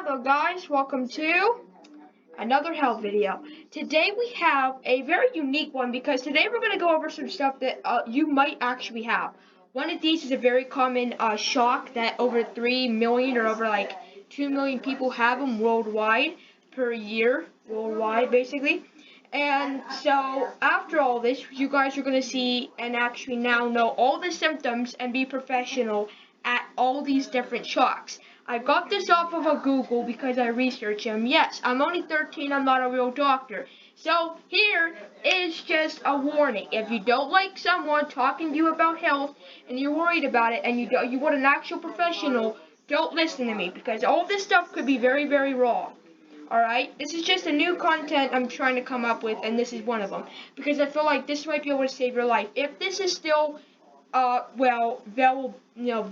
Hello guys, welcome to another health video. Today we have a very unique one because today we're going to go over some stuff that you might actually have. One of these is a very common shock that over 3 million or over like 2 million people have them worldwide per year, worldwide basically. And so after all this, you guys are going to see and actually now know all the symptoms and be professional at all these different shocks. I got this off of a Google because I researched them. Yes, I'm only 13, I'm not a real doctor. So here is just a warning. If you don't like someone talking to you about health and you're worried about it and you want an actual professional, don't listen to me because all this stuff could be very, very wrong. Alright, this is just a new content I'm trying to come up with, and this is one of them. Because I feel like this might be able to save your life. If this is still,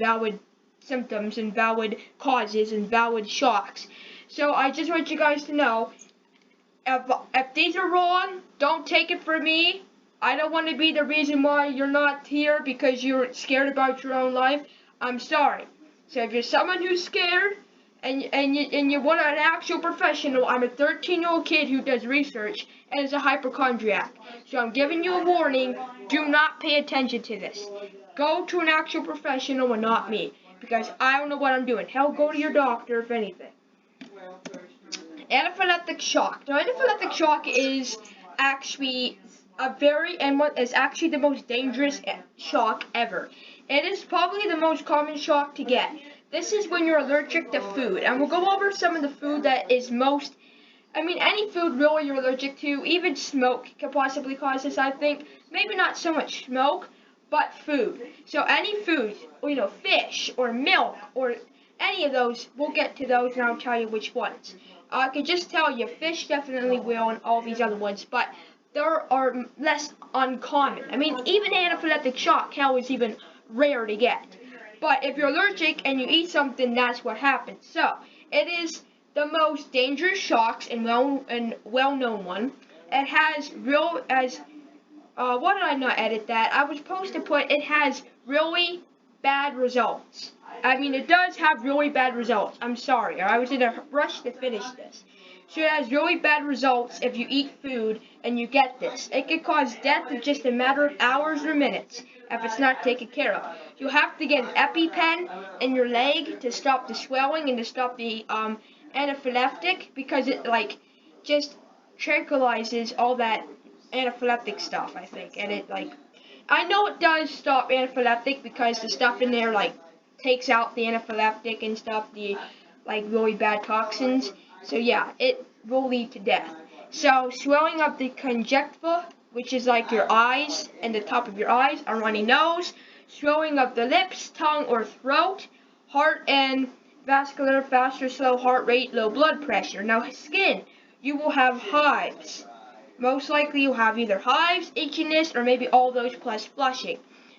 valid symptoms and valid causes and valid shocks. So I just want you guys to know, if these are wrong, don't take it from me. I don't want to be the reason why you're not here because you're scared about your own life. I'm sorry. So if you're someone who's scared, and you want an actual professional, I'm a 13-year-old kid who does research and is a hypochondriac. So I'm giving you a warning, do not pay attention to this. Go to an actual professional and not me, because I don't know what I'm doing. Hell, go to your doctor if anything. Anaphylactic shock. Now, anaphylactic shock is actually is actually the most dangerous shock ever. It is probably the most common shock to get. This is when you're allergic to food, and we'll go over some of the food that is any food really you're allergic to, even smoke could possibly cause this, I think. Maybe not so much smoke, but food. So any food, fish or milk or any of those, we'll get to those and I'll tell you which ones. I can just tell you, fish definitely will and all these other ones, but there are less uncommon. Even anaphylactic shock, hell, is even rare to get. But if you're allergic and you eat something, that's what happens. So, it is the most dangerous shocks and well-known one. It has why did I not edit that? I was supposed to put, it has really bad results. It does have really bad results. I'm sorry, I was in a rush to finish this. So it has really bad results if you eat food and you get this. It could cause death in just a matter of hours or minutes if it's not taken care of. You'll have to get an EpiPen in your leg to stop the swelling and to stop the anaphylactic, because it just tranquilizes all that anaphylactic stuff, I think. And I know it does stop anaphylactic because the stuff in there takes out the anaphylactic and stuff, the really bad toxins. So yeah, it will lead to death. So swelling of the conjunctiva, which is your eyes and the top of your eyes, a runny nose, swelling of the lips, tongue, or throat, heart and vascular, fast or slow heart rate, low blood pressure. Now skin, you will have hives. Most likely you'll have either hives, itchiness, or maybe all those plus flushing.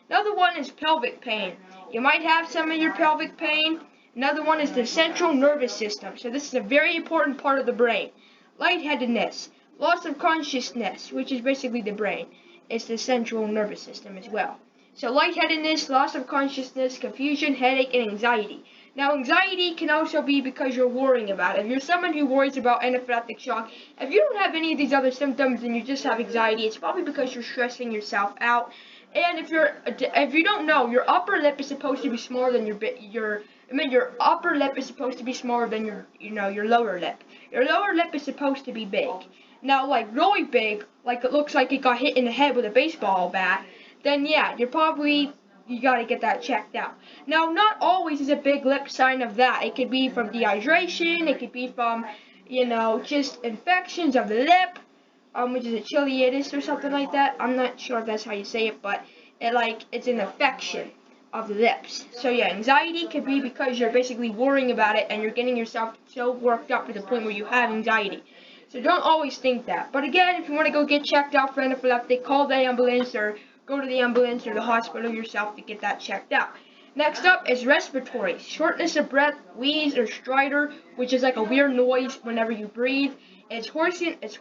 Another one is pelvic pain. You might have some of your pelvic pain. Another one is the central nervous system. So this is a very important part of the brain. Lightheadedness, loss of consciousness, which is basically the brain. It's the central nervous system as well. So lightheadedness, loss of consciousness, confusion, headache, and anxiety. Now anxiety can also be because you're worrying about it. If you're someone who worries about anaphylactic shock, if you don't have any of these other symptoms and you just have anxiety, it's probably because you're stressing yourself out. And if you don't know, your upper lip is supposed to be smaller than your upper lip is supposed to be smaller than your lower lip. Your lower lip is supposed to be big. Now, really big, it looks like it got hit in the head with a baseball bat, then yeah, you gotta get that checked out. Now, not always is a big lip sign of that. It could be from dehydration, it could be from, just infections of the lip, which is a chiliitis or something like that. I'm not sure if that's how you say it, but it's an infection of the lips. So yeah, anxiety could be because you're basically worrying about it and you're getting yourself so worked up to the point where you have anxiety. So don't always think that. But again, if you want to go get checked out for anaphylactic, call the ambulance or go to the ambulance or the hospital yourself to get that checked out. Next up is respiratory. Shortness of breath, wheeze, or stridor, which is a weird noise whenever you breathe. It's hoarseness,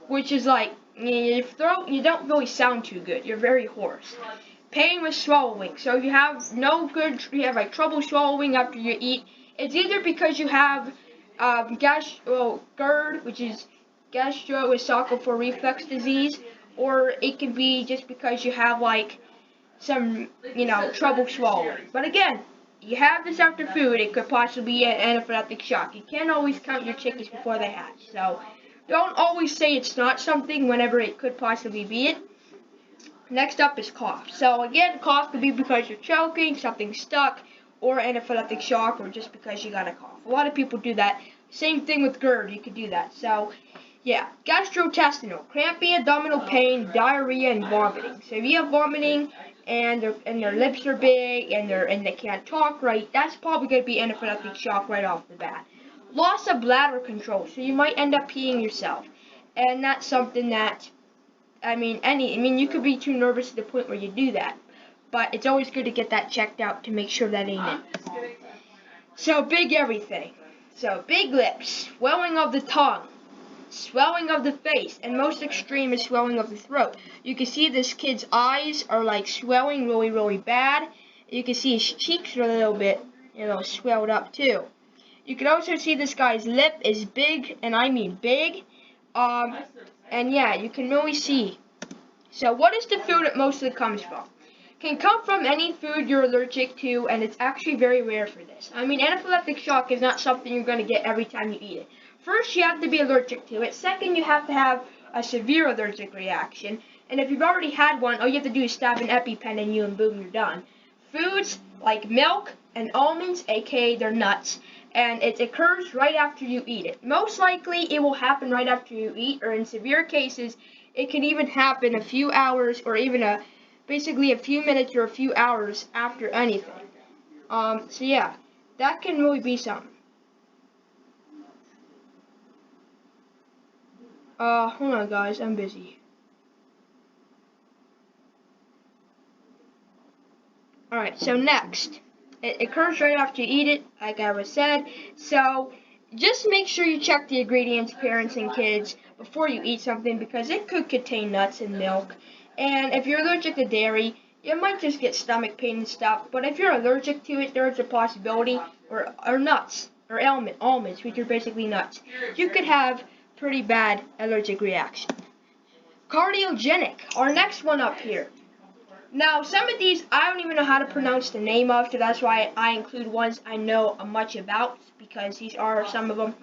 which is your throat, you don't really sound too good. You're very hoarse. pain with swallowing. So if you have like trouble swallowing after you eat, it's either because you have GERD, which is gastroesophageal reflux disease, or it could be just because you have like some, trouble swallowing. But again, you have this after food, it could possibly be an anaphylactic shock. You can't always count your chickens before they hatch. So don't always say it's not something whenever it could possibly be it. Next up is cough. So again, cough could be because you're choking, something stuck, or anaphylactic shock, or just because you got a cough. A lot of people do that. Same thing with GERD, you could do that. So yeah, gastrointestinal, crampy abdominal pain, diarrhea, and vomiting. So if you have vomiting and their lips are big and they can't talk right, that's probably going to be anaphylactic shock right off the bat. Loss of bladder control, so you might end up peeing yourself, and that's something that you could be too nervous to the point where you do that, but it's always good to get that checked out to make sure that ain't it. So big everything. So big lips, swelling of the tongue, swelling of the face, and most extreme is swelling of the throat. You can see this kid's eyes are like swelling really, really bad. You can see his cheeks are a little bit, swelled up too. You can also see this guy's lip is big, and I mean big. And yeah, you can really see. So what is the food it mostly comes from? Can come from any food you're allergic to, and it's actually very rare for this. Anaphylactic shock is not something you're going to get every time you eat it. First, you have to be allergic to it. Second, you have to have a severe allergic reaction. And if you've already had one, all you have to do is stab an EpiPen in you and boom, you're done. Foods like milk and almonds, aka they're nuts, and it occurs right after you eat it. Most likely, it will happen right after you eat, or in severe cases, it can even happen a few hours or even basically a few minutes or a few hours after anything. So yeah, that can really be something. Hold on guys, I'm busy. Alright, so next. It occurs right after you eat it, like I was said. So just make sure you check the ingredients, parents and kids, before you eat something, because it could contain nuts and milk. And if you're allergic to dairy, you might just get stomach pain and stuff. But if you're allergic to it, there's a possibility, or nuts, or almonds, which are basically nuts. You could have pretty bad allergic reaction. Cardiogenic, our next one up here. Now, some of these I don't even know how to pronounce the name of, so that's why I include ones I know much about, because these are some of them.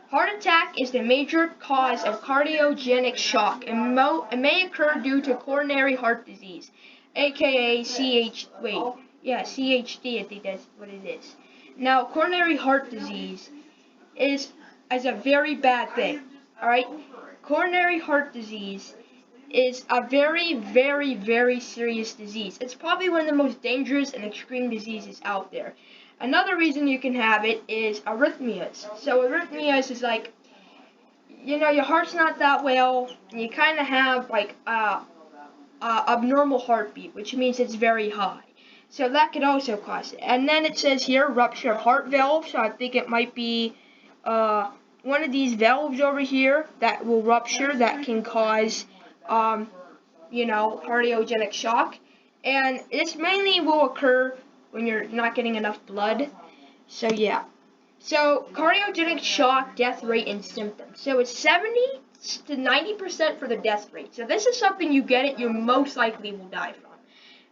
Heart attack is the major cause of cardiogenic shock, and it may occur due to coronary heart disease, aka CHD, I think that's what it is. Now, coronary heart disease is a very bad thing, alright? Coronary heart disease is a very, very, very serious disease. It's probably one of the most dangerous and extreme diseases out there. Another reason you can have it is arrhythmias. So arrhythmias is like, your heart's not that well, and you kind of have like abnormal heartbeat, which means it's very high. So that could also cause it. And then it says here, rupture of heart valve. So I think it might be one of these valves over here that will rupture, that can cause cardiogenic shock. And this mainly will occur when you're not getting enough blood. So yeah. So cardiogenic shock, death rate, and symptoms. So it's 70 to 90% for the death rate. So this is something you get it, you most likely will die from.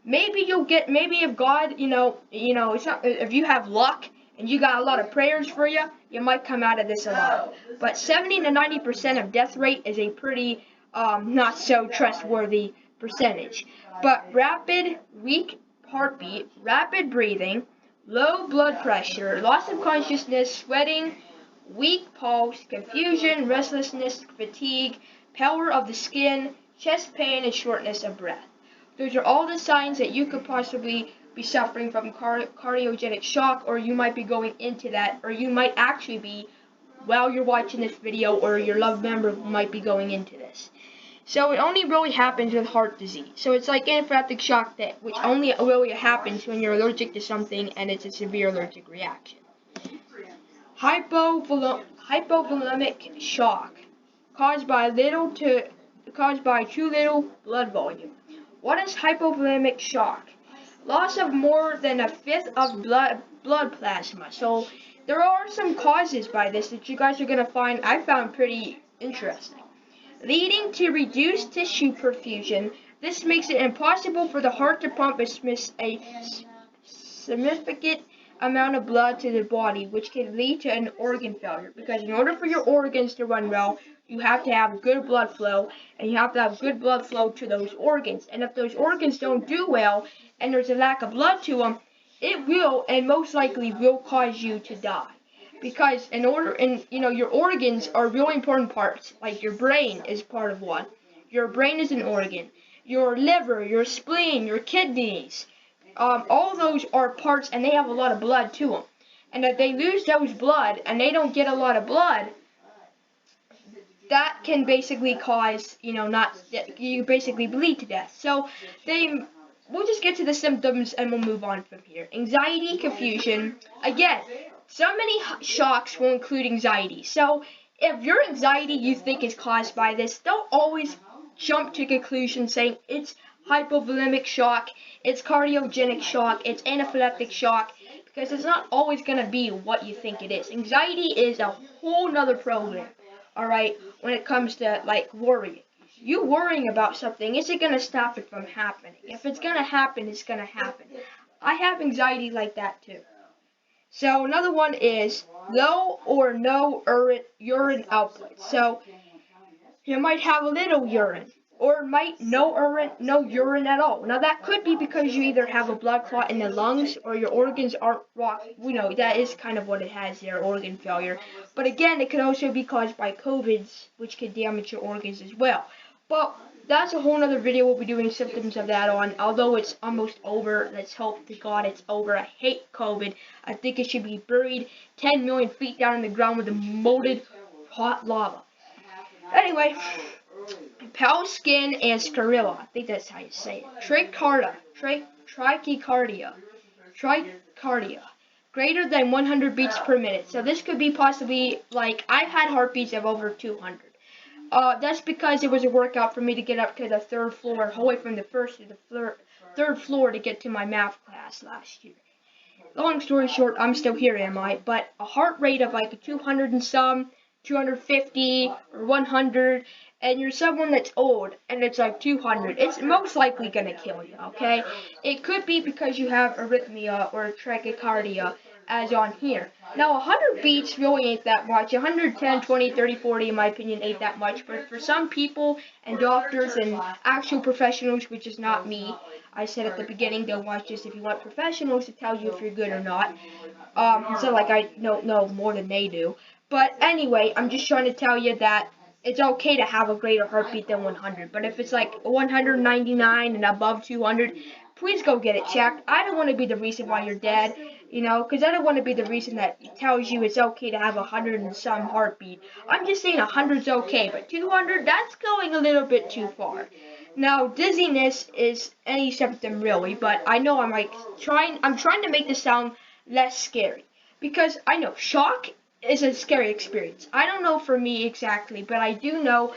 Maybe if God, if you have luck and you got a lot of prayers for you, you might come out of this alive. But 70 to 90% of death rate is a pretty not so trustworthy percentage. But rapid, weak heartbeat, rapid breathing, low blood pressure, loss of consciousness, sweating, weak pulse, confusion, restlessness, fatigue, pallor of the skin, chest pain, and shortness of breath. Those are all the signs that you could possibly be suffering from cardiogenic shock, or you might be going into that, or you might actually be while you're watching this video, or your loved member might be going into this. So it only really happens with heart disease. So it's like anaphylactic shock, which only really happens when you're allergic to something and it's a severe allergic reaction. Hypovolemic shock, caused by too little blood volume. What is hypovolemic shock? loss of more than a fifth of blood plasma. So there are some causes by this that you guys are going to find I found pretty interesting. Leading to reduced tissue perfusion. This makes it impossible for the heart to pump a significant amount of blood to the body, which can lead to an organ failure. Because in order for your organs to run well, you have to have good blood flow, and you have to have good blood flow to those organs. And if those organs don't do well, and there's a lack of blood to them, it will, and most likely will, cause you to die. Because your organs are really important parts. Like your brain is part of one. Your brain is an organ. Your liver, your spleen, your kidneys, all those are parts, and they have a lot of blood to them. And if they lose those blood, and they don't get a lot of blood, that can basically cause, you basically bleed to death. So we'll just get to the symptoms, and we'll move on from here. Anxiety, confusion. Again, so many shocks will include anxiety. So if your anxiety you think is caused by this, don't always jump to conclusions saying it's hypovolemic shock, it's cardiogenic shock, it's anaphylactic shock, because it's not always going to be what you think it is. Anxiety is a whole nother program, alright, when it comes to, like, worrying. You worrying about something isn't going to stop it from happening. If it's going to happen, it's going to happen. I have anxiety like that too. So another one is low or no urine output. So you might have a little urine, or no urine at all. Now that could be because you either have a blood clot in the lungs, or your organs aren't rock. That is kind of what it has there, organ failure. But again, it could also be caused by COVID, which could damage your organs as well. But that's a whole nother video. We'll be doing symptoms of that on. Although it's almost over. Let's hope to God it's over. I hate COVID. I think it should be buried 10 million feet down in the ground with a molten hot lava. Anyway, pale skin and sclerosis. I think that's how you say it. Trichardia. Greater than 100 beats per minute. So this could be possibly, like, I've had heartbeats of over 200. That's because it was a workout for me to get up to the third floor, whole way from the first to the third floor to get to my math class last year. Long story short, I'm still here, am I? But a heart rate of like 200 and some, 250 or 100, and you're someone that's old and it's like 200, it's most likely going to kill you, okay? It could be because you have arrhythmia or trachycardia, as on here. Now 100 beats really ain't that much. 110, 20, 30, 40 in my opinion ain't that much, but for some people and doctors and actual professionals, which is not me, I said at the beginning, don't watch this if you want professionals to tell you if you're good or not. It's not like I don't know more than they do. But anyway, I'm just trying to tell you that it's okay to have a greater heartbeat than 100. But if it's like 199 and above 200, please go get it checked. I don't want to be the reason why you're dead, because I don't want to be the reason that tells you it's okay to have 100 and some heartbeat. I'm just saying 100's okay, but 200, that's going a little bit too far. Now, dizziness is any symptom really, but I know I'm trying to make this sound less scary. Because I know shock is a scary experience. I don't know for me exactly, but I do know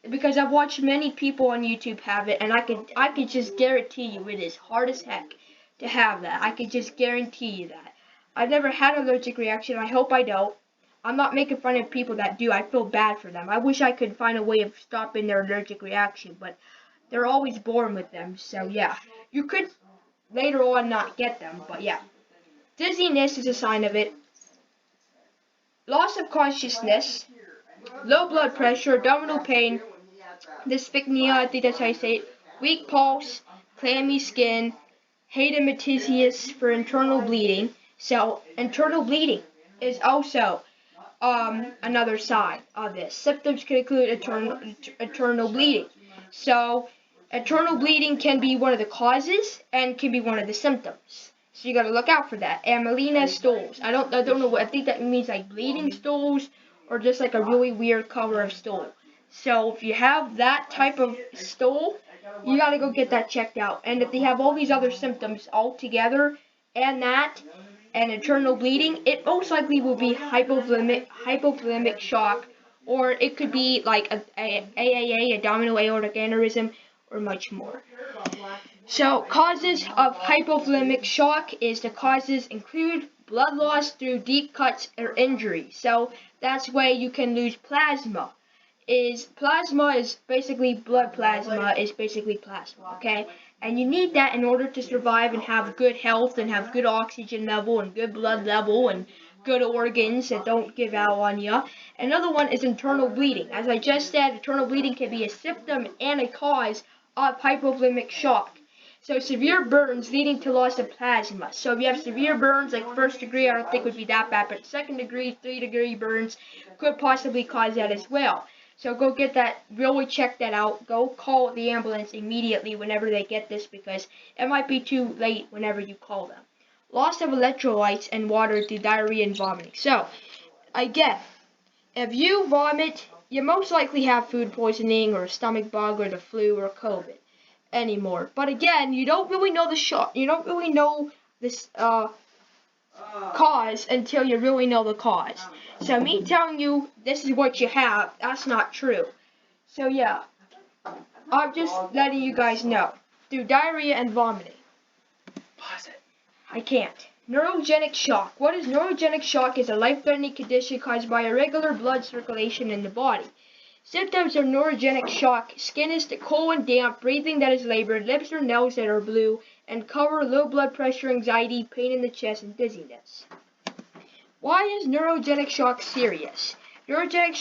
because I've watched many people on YouTube have it, and I could just guarantee you it is hard as heck to have that. I could just guarantee you that. I've never had an allergic reaction. I hope I don't. I'm not making fun of people that do. I feel bad for them. I wish I could find a way of stopping their allergic reaction, but they're always born with them. So yeah, you could later on not get them, but yeah. Dizziness is a sign of it. Loss of consciousness, low blood pressure, abdominal pain, dyspnea, I think that's how you say it, weak pulse, clammy skin, hematemesis for internal bleeding. So internal bleeding is also another sign of this. Symptoms can include internal bleeding. So internal bleeding can be one of the causes and can be one of the symptoms. So you gotta look out for that. And melena stools. I don't know what, I think that means like bleeding stools or just like a really weird color of stool. So if you have that type of stool, you gotta go get that checked out. And if they have all these other symptoms all together and internal bleeding, it most likely will be hypovolemic shock, or it could be like a AAA, abdominal aortic aneurysm, or much more. So causes of hypovolemic shock is the causes include blood loss through deep cuts or injury. So that's why you can lose plasma. Plasma is basically blood plasma is basically plasma, okay? And you need that in order to survive and have good health and have good oxygen level and good blood level and good organs that don't give out on you. Another one is internal bleeding. As I just said, internal bleeding can be a symptom and a cause of hypovolemic shock. So severe burns leading to loss of plasma. So if you have severe burns, like first degree, I don't think would be that bad, but second degree, 3-degree burns could possibly cause that as well. So go get that, really check that out. Go call the ambulance immediately whenever they get this because it might be too late whenever you call them. Loss of electrolytes and water through diarrhea and vomiting. So, again, if you vomit, you most likely have food poisoning or a stomach bug or the flu or COVID anymore. But again, you don't really know you don't really know this cause until you really know the cause. So me telling you this is what you have, that's not true. So yeah, I'm just letting you guys know. Through diarrhea and vomiting. Pause it. I can't. Neurogenic shock. What is neurogenic shock? Is a life-threatening condition caused by irregular blood circulation in the body. Symptoms of neurogenic shock: skin is cold and damp, breathing that is labored, lips or nails that are blue and color, low blood pressure, anxiety, pain in the chest, and dizziness. Why is neurogenic shock serious? Neurogenic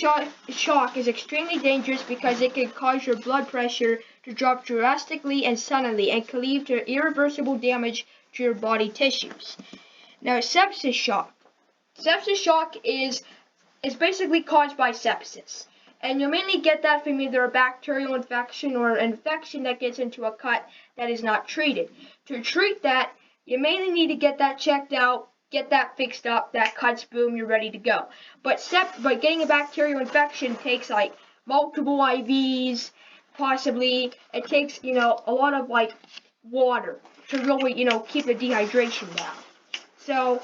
shock is extremely dangerous because it can cause your blood pressure to drop drastically and suddenly and can lead to irreversible damage to your body tissues. Now, sepsis shock. Sepsis shock is basically caused by sepsis. And you'll mainly get that from either a bacterial infection or an infection that gets into a cut that is not treated. To treat that, you mainly need to get that checked out, get that fixed up, that cuts, boom, you're ready to go. But getting a bacterial infection takes like multiple IVs, possibly. It takes, a lot of like water to really, keep the dehydration down. So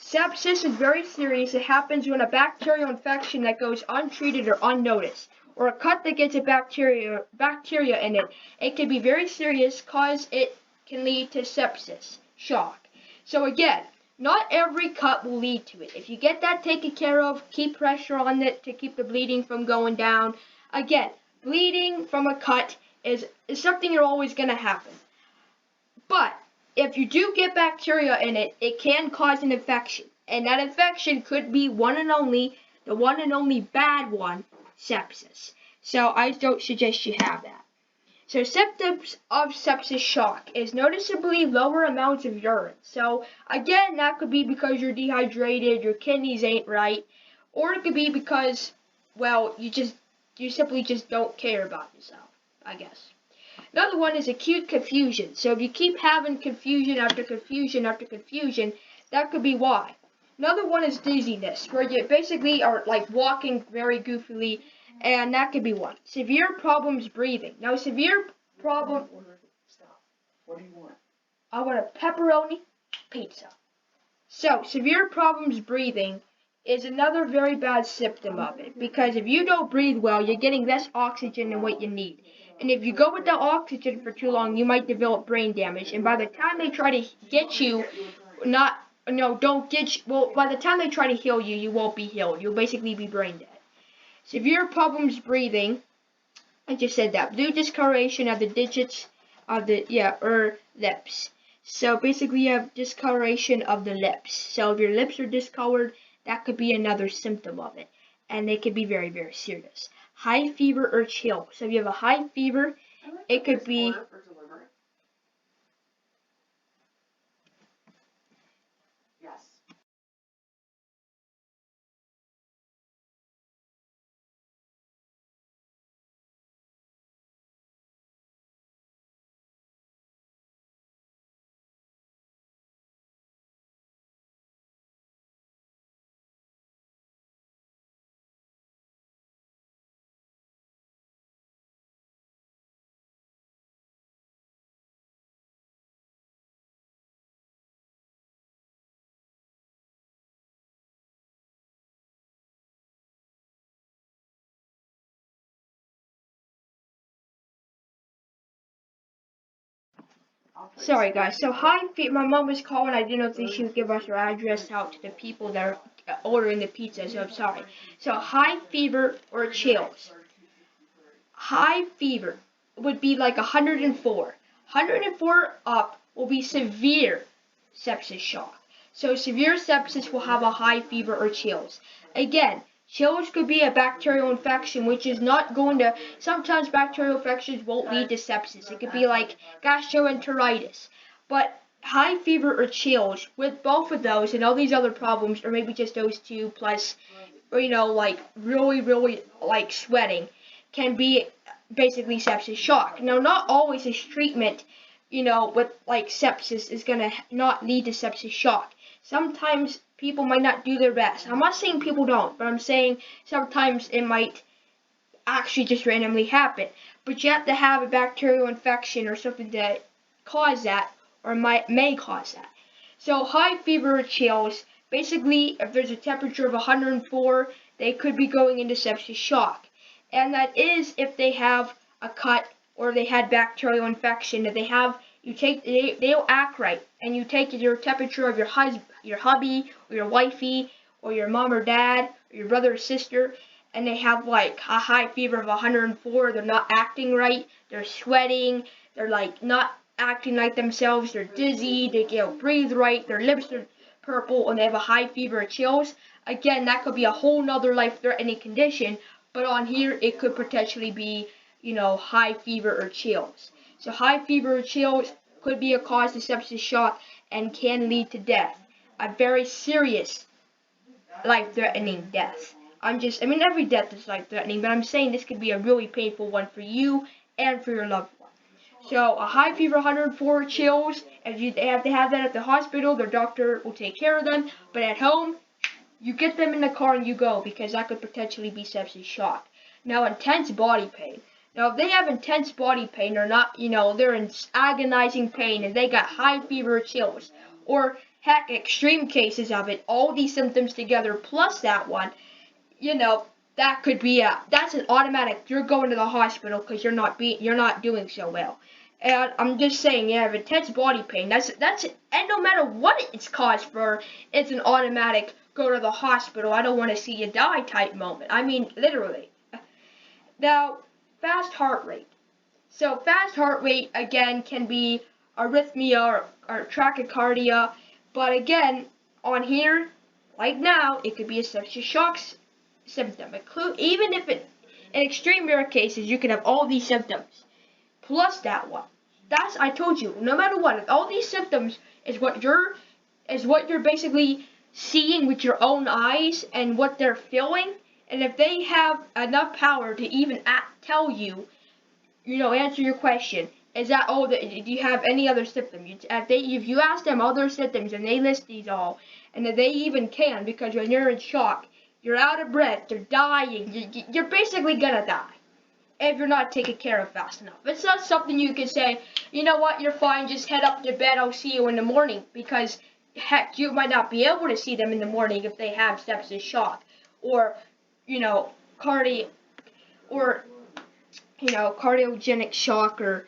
sepsis is very serious. It happens when a bacterial infection that goes untreated or unnoticed, or a cut that gets a bacteria in it. It can be very serious because it can lead to sepsis, shock. So again, not every cut will lead to it. If you get that taken care of, keep pressure on it to keep the bleeding from going down. Again, bleeding from a cut is something you're always going to happen. But if you do get bacteria in it, it can cause an infection. And that infection could be the one and only bad one, sepsis. So I don't suggest you have that. So symptoms of sepsis shock is noticeably lower amounts of urine. So again, that could be because you're dehydrated, your kidneys ain't right, or it could be because, well, you simply just don't care about yourself, I guess. Another one is acute confusion. So if you keep having confusion after confusion after confusion, that could be why. Another one is dizziness, where you basically are like walking very goofily, and that could be one. Severe problems breathing. Now, severe problem. Stop. What do you want? I want a pepperoni pizza. So, severe problems breathing is another very bad symptom of it, because if you don't breathe well, you're getting less oxygen than what you need. And if you go without oxygen for too long, you might develop brain damage. And by the time they try to get you, by the time they try to heal you, you won't be healed. You'll basically be brain dead. Severe problems breathing, I just said that. Blue discoloration of the digits of lips. So basically you have discoloration of the lips. So if your lips are discolored, that could be another symptom of it. And they could be very, very serious. High fever or chill. So if you have a high fever, it could be Sorry, guys. So, high fever. My mom was calling. I didn't know if she would give us her address out to the people that are ordering the pizza. So, I'm sorry. So, high fever or chills. High fever would be like 104. 104 up will be severe sepsis shock. So, severe sepsis will have a high fever or chills. Again, chills could be a bacterial infection, which is not going to. Sometimes bacterial infections won't lead to sepsis. It could be like gastroenteritis. But high fever or chills, with both of those and all these other problems, or maybe just those two plus, like really, like sweating, can be basically sepsis shock. Now, not always is treatment, with like sepsis is going to not lead to sepsis shock. Sometimes people might not do their best. I'm not saying people don't, but I'm saying sometimes it might actually just randomly happen. But you have to have a bacterial infection or something to cause that, or may cause that. So high fever or chills, basically if there's a temperature of 104, they could be going into sepsis shock. And that is if they have a cut or they had bacterial infection. If they have, they'll act right, and you take your temperature of your hubby, or your wifey, or your mom or dad, or your brother or sister, and they have like a high fever of 104. They're not acting right. They're sweating. They're like not acting like themselves. They're dizzy. They can't breathe right. Their lips are purple, and they have a high fever or chills. Again, that could be a whole nother life-threatening condition. But on here, it could potentially be, high fever or chills. So high fever or chills could be a cause of sepsis shock and can lead to death. A very serious life-threatening death. Every death is life-threatening, but I'm saying this could be a really painful one for you and for your loved one. So a high fever, 104 chills, if you have to have that at the hospital, their doctor will take care of them. But at home, you get them in the car and you go, because that could potentially be sepsis shock. Now, intense body pain. Now, if they have intense body pain, they're not, they're in agonizing pain and they got high fever or chills, or heck, extreme cases of it, all these symptoms together plus that one, that could be that's an automatic. You're going to the hospital because you're not doing so well. And I'm just saying, you have intense body pain. That's and no matter what it's caused for, it's an automatic go to the hospital. I don't want to see you die type moment. I mean, literally. Now, fast heart rate. So fast heart rate again can be arrhythmia or tachycardia, but again on here, like now, it could be a septic shock symptom. Even if in extreme rare cases, you can have all these symptoms plus that one. I told you, no matter what, if all these symptoms is what you're basically seeing with your own eyes and what they're feeling, and if they have enough power to even tell you, answer your question, is that all? Do you have any other symptoms? If you ask them other symptoms and they list these all, and that they even can, because when you're in shock, you're out of breath, you're dying, you're basically gonna die if you're not taken care of fast enough. It's not something you can say, you know what, you're fine, just head up to bed, I'll see you in the morning, because heck, you might not be able to see them in the morning if they have sepsis shock, or, cardiogenic shock, or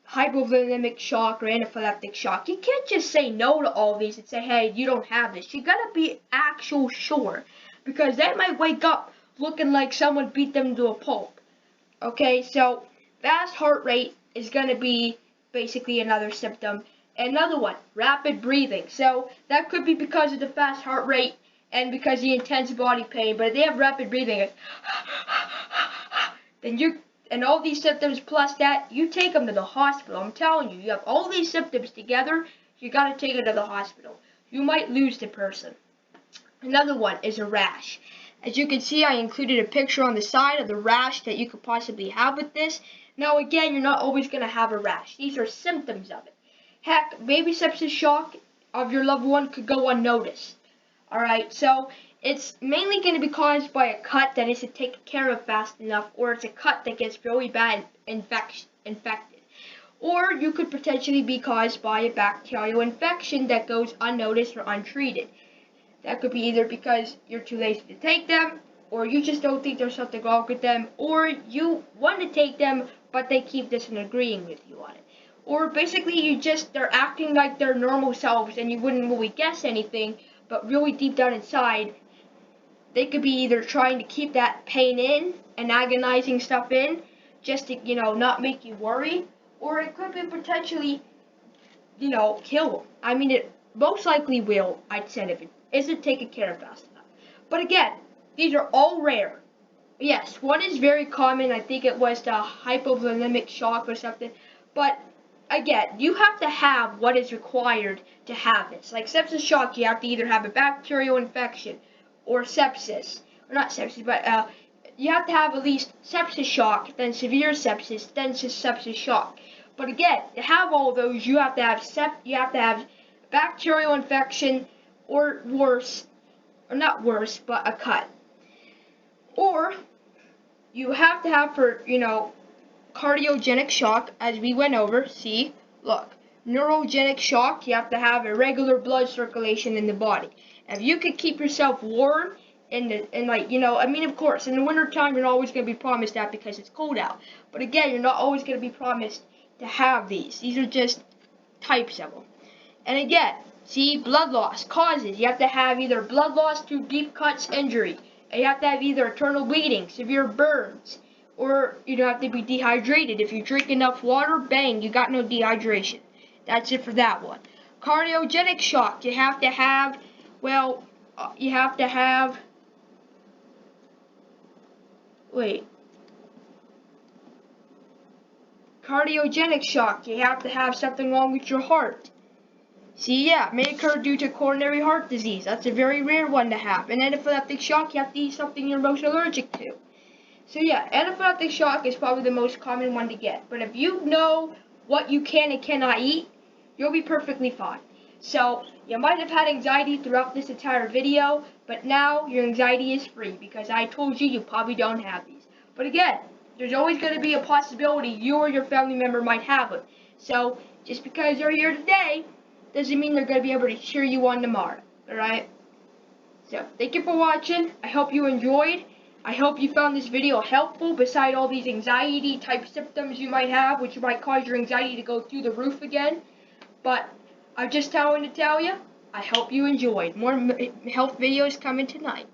hypovolemic shock, or anaphylactic shock. You can't just say no to all these and say, hey, you don't have this. You gotta be actual sure, because they might wake up looking like someone beat them to a pulp. Okay, so fast heart rate is gonna be basically another symptom. Another one, rapid breathing. So that could be because of the fast heart rate and because of the intense body pain. But if they have rapid breathing, and all these symptoms plus that, you take them to the hospital. I'm telling you, you have all these symptoms together, you gotta take them to the hospital. You might lose the person. Another one is a rash. As you can see, I included a picture on the side of the rash that you could possibly have with this. Now again, you're not always gonna have a rash. These are symptoms of it. Heck, baby sepsis shock of your loved one could go unnoticed. Alright, so it's mainly going to be caused by a cut that isn't taken care of fast enough, or it's a cut that gets really bad infected. Or you could potentially be caused by a bacterial infection that goes unnoticed or untreated. That could be either because you're too lazy to take them, or you just don't think there's something wrong with them, or you want to take them, but they keep disagreeing with you on it. or basically they're acting like their normal selves and you wouldn't really guess anything, but really deep down inside, they could be either trying to keep that pain in and agonizing stuff in just to, not make you worry, or it could be potentially, kill them. I mean, it most likely will, I'd say, if it isn't taken care of fast enough. But again, these are all rare. Yes, one is very common. I think it was the hypovolemic shock or something. But again, you have to have what is required to have this. Like sepsis shock, you have to either have a bacterial infection or sepsis. Or not sepsis, but you have to have at least sepsis shock, then severe sepsis, then sepsis shock. But again, to have all of those, you have to have bacterial infection, or worse, or not worse, but a cut. Or you have to have for, cardiogenic shock, as we went over. See, look, neurogenic shock, you have to have irregular blood circulation in the body. If you could keep yourself warm of course, in the wintertime, you're not always going to be promised that because it's cold out. But again, you're not always going to be promised to have these. These are just types of them. And again, see, blood loss causes. You have to have either blood loss through deep cuts injury. And you have to have either internal bleeding, severe burns, or you don't have to be dehydrated. If you drink enough water, bang, you got no dehydration. That's it for that one. Cardiogenic shock, you have to have, cardiogenic shock, you have to have something wrong with your heart. See, yeah, may occur due to coronary heart disease. That's a very rare one to have. And anaphylactic shock, you have to eat something you're most allergic to. So yeah, anaphylactic shock is probably the most common one to get. But if you know what you can and cannot eat, you'll be perfectly fine. So you might have had anxiety throughout this entire video, but now your anxiety is free because I told you probably don't have these. But again, there's always going to be a possibility you or your family member might have them. So just because they're here today doesn't mean they're going to be able to cheer you on tomorrow. Alright? So thank you for watching. I hope you enjoyed. I hope you found this video helpful beside all these anxiety type symptoms you might have, which might cause your anxiety to go through the roof again. But I'm just telling to tell you, I hope you enjoyed. More health videos coming tonight.